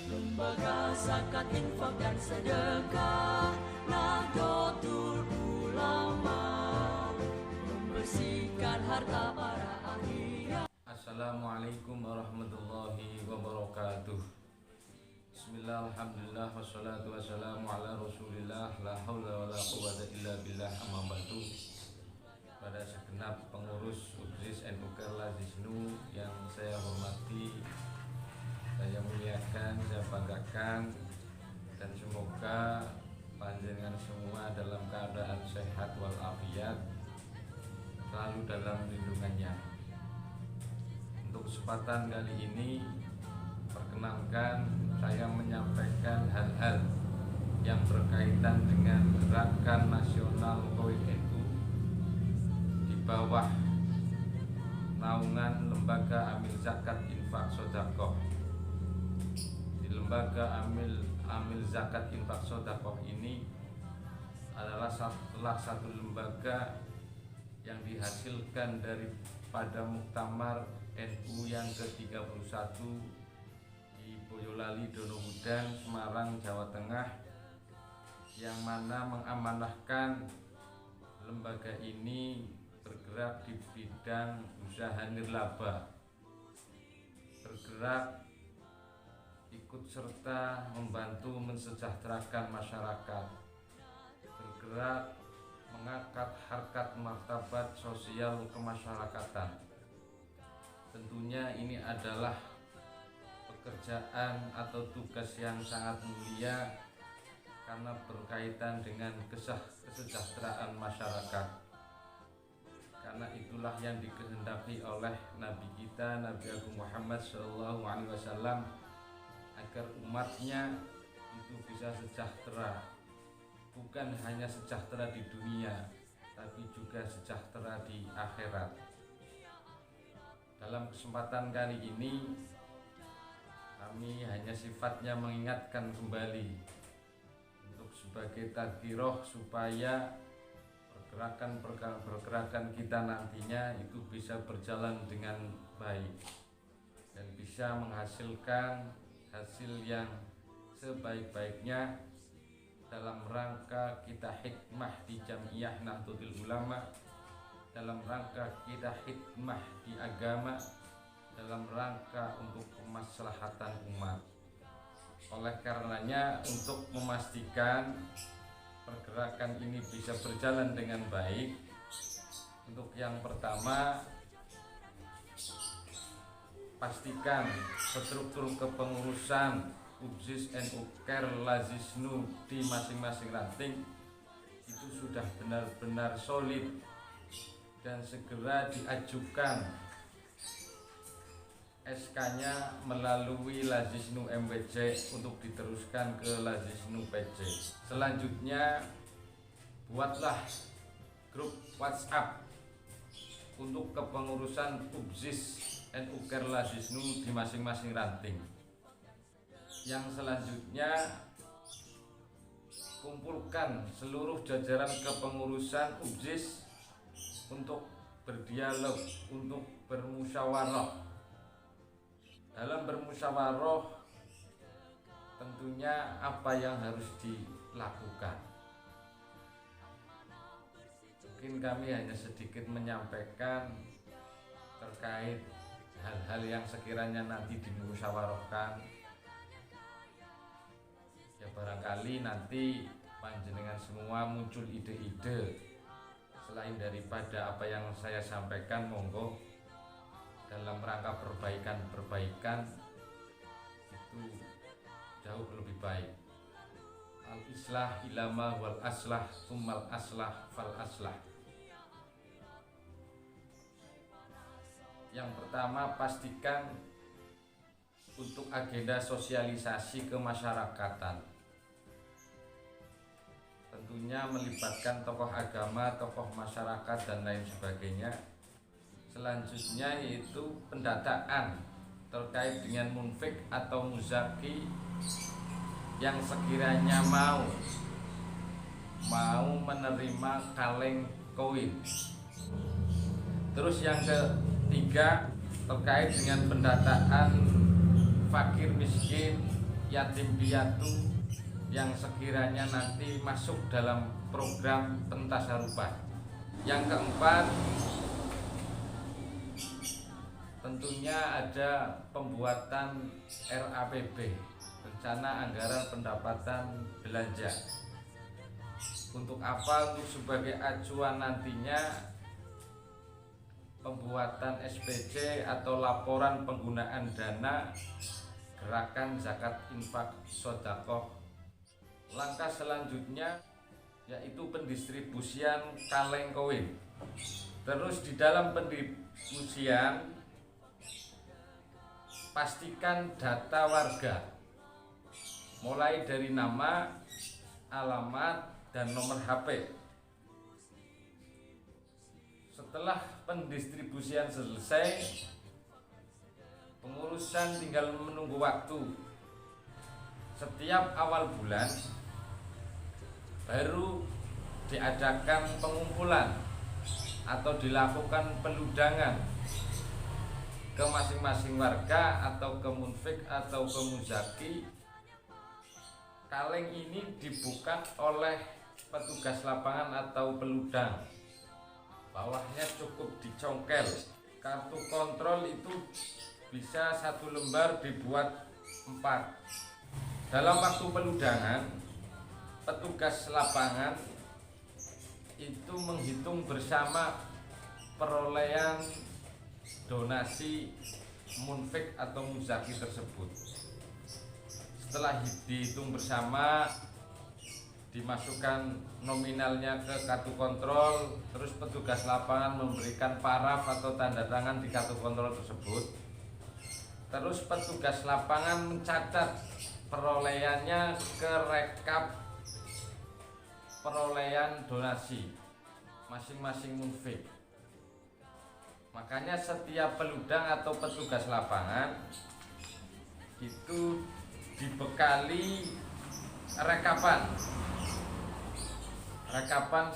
Lembaga zakat, infak dan sedekah Nahdlatul Ulama, membersihkan harta para ahli. Assalamualaikum warahmatullahi wabarakatuh. Bismillah, alhamdulillah, wassalatu wassalamu ala rasulillah, la hawla wa la quwwata illa billah, amma ba'du. Pada segenap pengurus UBSIS NU Kerla Zisnu yang saya hormati, saya muliakan, saya banggakan, dan semoga panjenengan semua dalam keadaan sehat walafiat, selalu dalam lindungannya. Untuk kesempatan kali ini, perkenankan saya menyampaikan hal-hal yang berkaitan dengan gerakan nasional KOI NU di bawah naungan Lembaga Amil Zakat Infak Sodakoh. Di Lembaga Amil Zakat Infak Sodakoh ini adalah salah satu lembaga yang dihasilkan daripada Muktamar NU yang ke-31 di Boyolali, Donohudan, Semarang, Jawa Tengah, yang mana mengamanahkan lembaga ini bergerak di bidang usaha nirlaba, bergerak ikut serta membantu mensejahterakan masyarakat, bergerak mengangkat harkat martabat sosial kemasyarakatan. Tentunya ini adalah pekerjaan atau tugas yang sangat mulia karena berkaitan dengan kesejahteraan masyarakat. Karena itulah yang dikehendaki oleh Nabi kita, Nabi Agung Muhammad SAW, agar umatnya itu bisa sejahtera, bukan hanya sejahtera di dunia, tapi juga sejahtera di akhirat. Dalam kesempatan kali ini, kami hanya sifatnya mengingatkan kembali untuk sebagai tadhkirah supaya pergerakan kita nantinya itu bisa berjalan dengan baik dan bisa menghasilkan hasil yang sebaik-baiknya dalam rangka kita hikmah di Jam'iyah Nahdlatul Ulama, dalam rangka kita hikmah di agama, dalam rangka untuk kemaslahatan umat. Oleh karenanya, untuk memastikan pergerakan ini bisa berjalan dengan baik, untuk yang pertama, pastikan struktur kepengurusan UBSIS NU Kerla Zisnu di masing-masing ranting itu sudah benar-benar solid dan segera diajukan SK-nya melalui Lazisnu MWC untuk diteruskan ke Lazisnu PC. Selanjutnya, buatlah grup WhatsApp untuk kepengurusan UBSIS NU Kerla Zisnu di masing-masing ranting. Yang selanjutnya, kumpulkan seluruh jajaran kepengurusan UBSIS untuk berdialog, untuk bermusyawarah. Dalam bermusyawarah, tentunya apa yang harus dilakukan. Mungkin kami hanya sedikit menyampaikan terkait hal-hal yang sekiranya nanti dimusyawarahkan. Ya barangkali nanti panjenengan semua muncul ide-ide selain daripada apa yang saya sampaikan, monggo dalam rangka perbaikan itu jauh lebih baik. Al-islah ilama wal aslah summal aslah fal aslah. Yang pertama, pastikan untuk agenda sosialisasi kemasyarakatan, tentunya melibatkan tokoh agama, tokoh masyarakat dan lain sebagainya. Selanjutnya yaitu pendataan terkait dengan munfik atau muzaki yang sekiranya mau menerima kaleng koin Terus yang ketiga terkait dengan pendataan fakir miskin, yatim piatu yang sekiranya nanti masuk dalam program pentas harupa. Yang keempat tentunya ada pembuatan RAPB, rencana anggaran pendapatan belanja. Untuk apa? Untuk sebagai acuan nantinya pembuatan SPC atau laporan penggunaan dana gerakan zakat infak sodakoh. Langkah selanjutnya yaitu pendistribusian kaleng koin. Terus di dalam pendistribusian pastikan data warga, mulai dari nama, alamat, dan nomor HP. Setelah pendistribusian selesai, pengurusan tinggal menunggu waktu. Setiap awal bulan baru diadakan pengumpulan atau dilakukan peludangan ke masing-masing warga atau ke munfik atau ke muzaki. Kaleng ini dibuka oleh petugas lapangan atau peludang. Bawahnya cukup dicongkel. Kartu kontrol itu bisa 1 lembar dibuat 4. Dalam waktu peludangan, petugas lapangan itu menghitung bersama perolehan donasi munfik atau muzaki tersebut. Setelah dihitung bersama, dimasukkan nominalnya ke kartu kontrol, terus petugas lapangan memberikan paraf atau tanda tangan di kartu kontrol tersebut. Terus petugas lapangan mencatat perolehannya ke rekap perolehan donasi masing-masing munfik. Makanya setiap peludang atau petugas lapangan itu dibekali rekapan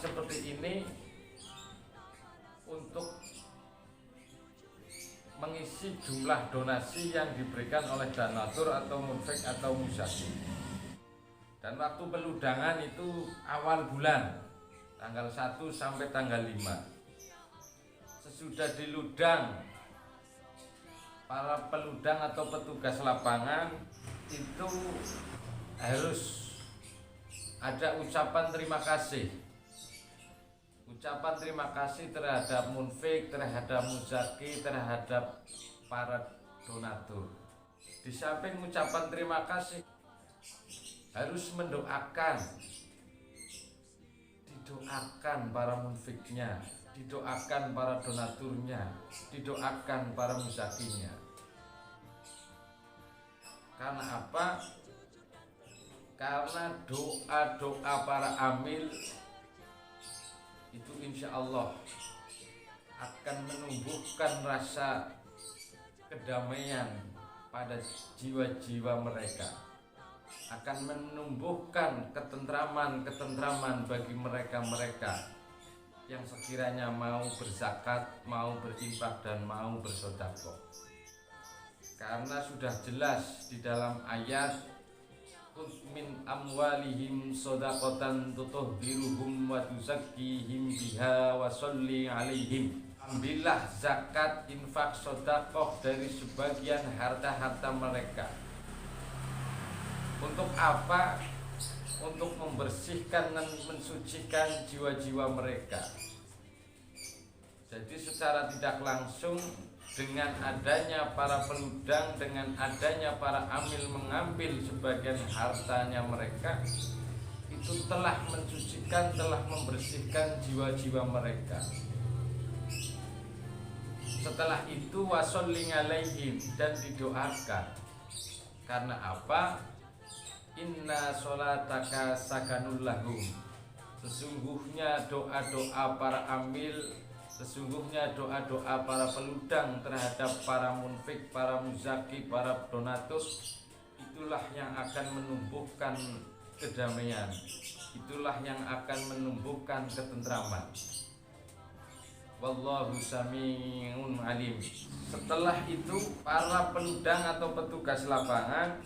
seperti ini untuk mengisi jumlah donasi yang diberikan oleh donatur atau munfik atau muzaki. Dan waktu peludangan itu awal bulan, tanggal 1 sampai tanggal 5. Sesudah diludang, para peludang atau petugas lapangan itu harus ada ucapan terima kasih. Ucapan terima kasih terhadap munfik, terhadap muzaki, terhadap para donatur. Di samping ucapan terima kasih, harus mendoakan, didoakan para munfiknya, didoakan para donaturnya, didoakan para muzakinya. Karena apa? Karena doa-doa para amil itu insya Allah akan menumbuhkan rasa kedamaian pada jiwa-jiwa mereka, akan menumbuhkan ketentraman bagi mereka-mereka yang sekiranya mau berzakat, mau berinfak, dan mau bersedekah. Karena sudah jelas di dalam ayat min amwalihim shadaqatan tutahhiruhum wa tuzakkihim biha wa sholli alaihim. Ambillah zakat, infak, sedekah dari sebagian harta-harta mereka. Untuk apa? Untuk membersihkan dan mensucikan jiwa-jiwa mereka. Jadi secara tidak langsung, dengan adanya para peludang, dengan adanya para amil mengambil sebagian hartanya mereka, itu telah mensucikan, telah membersihkan jiwa-jiwa mereka. Setelah itu washolli alaihim, dan didoakan. Karena apa? Inna sholataka sakanul lahum. Sesungguhnya doa-doa para amil, sesungguhnya doa-doa para peludang terhadap para munfik, para muzaki, para donatur, itulah yang akan menumbuhkan kedamaian, itulah yang akan menumbuhkan ketentraman. wallahu samiun alim. Setelah itu para peludang atau petugas lapangan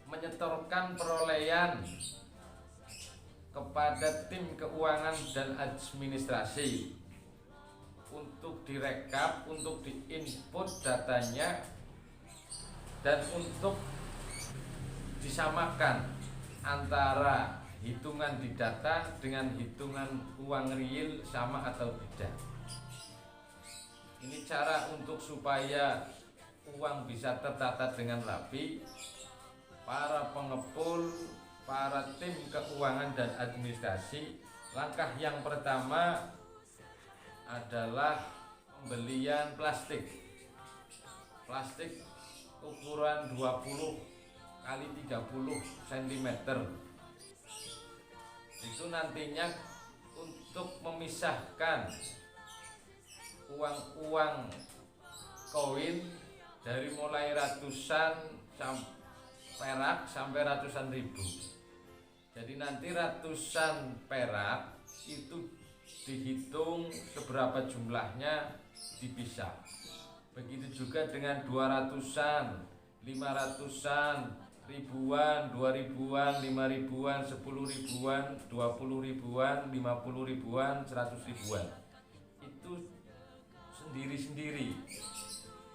menyetorkan perolehan kepada tim keuangan dan administrasi untuk direkap, untuk diinput datanya, dan untuk disamakan antara hitungan di data dengan hitungan uang real sama atau tidak. Ini cara untuk supaya uang bisa tertata dengan rapi. Para pengepul, para tim keuangan dan administrasi, langkah yang pertama adalah pembelian plastik ukuran 20 kali 30 cm. Itu nantinya untuk memisahkan uang-uang koin dari mulai ratusan perak sampai ratusan ribu. Jadi nanti ratusan perak itu dihitung seberapa jumlahnya, dipisah. Begitu juga dengan 200-an, 500-an, ribuan, 2 ribuan, 5 ribuan, 10 ribuan, 20 ribuan, 50 ribuan, 100 ribuan. Itu sendiri-sendiri.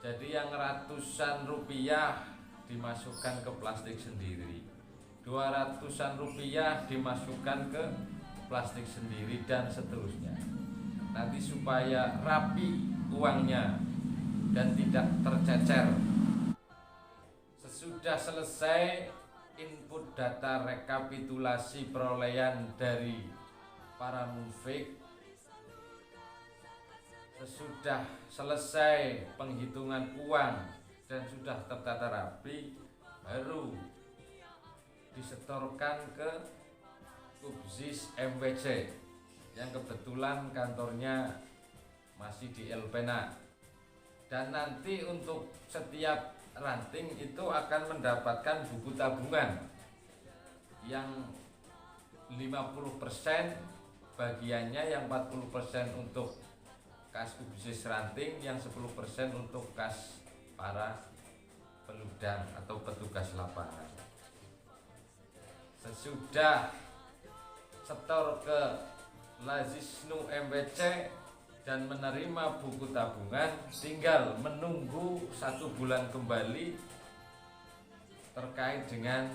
Jadi yang ratusan rupiah dimasukkan ke plastik sendiri, 200-an rupiah dimasukkan ke plastik sendiri, dan seterusnya. Nanti supaya rapi uangnya dan tidak tercecer. Sesudah selesai input data rekapitulasi perolehan dari para munfik, sesudah selesai penghitungan uang dan sudah tertata rapi, baru disetorkan ke Kubzis MWC yang kebetulan kantornya masih di Elpena. Dan nanti untuk setiap ranting itu akan mendapatkan buku tabungan yang 50% bagiannya, yang 40% untuk kas Kubzis ranting, yang 10% untuk kas para peludang atau petugas lapangan. Sesudah setor ke Lazisnu MWC dan menerima buku tabungan, tinggal menunggu 1 bulan kembali terkait dengan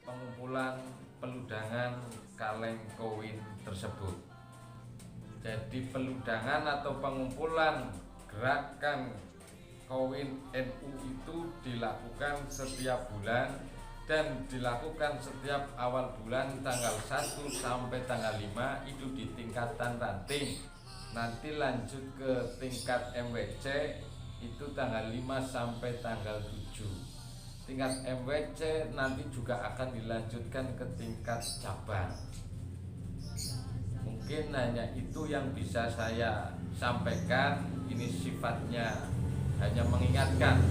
pengumpulan peludangan kaleng koin tersebut. Jadi peludangan atau pengumpulan gerakan koin NU itu dilakukan setiap bulan dan dilakukan setiap awal bulan tanggal 1 sampai tanggal 5 itu di tingkatan ranting. Nanti lanjut ke tingkat MWC itu tanggal 5 sampai tanggal 7. Tingkat MWC nanti juga akan dilanjutkan ke tingkat cabang. Mungkin hanya itu yang bisa saya sampaikan. Ini sifatnya hanya mengingatkan.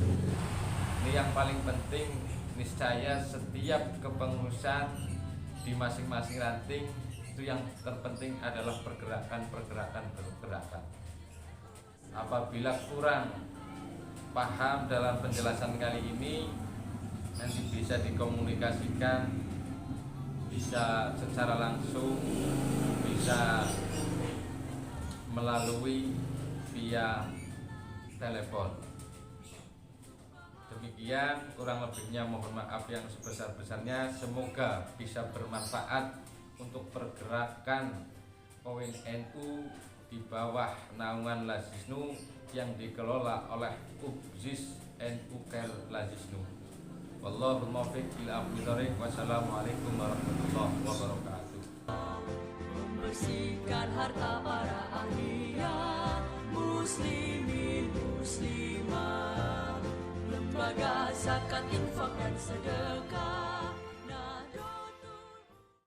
Ini yang paling penting, niscaya setiap kepengurusan di masing-masing ranting itu yang terpenting adalah pergerakan. Apabila kurang paham dalam penjelasan kali ini, nanti bisa dikomunikasikan, bisa secara langsung, bisa melalui via telepon. Demikian, kurang lebihnya mohon maaf yang sebesar-besarnya. Semoga bisa bermanfaat untuk pergerakan koin NU di bawah naungan Lazisnu yang dikelola oleh Kubzis NU Kel Lazisnu. Wallahu muwaffiq ila aqwamit thoriq. Wassalamualaikum warahmatullahi wabarakatuh. Membersihkan harta para ahliya, muslimin muslimat, lembaga zakat infak dan sedekah.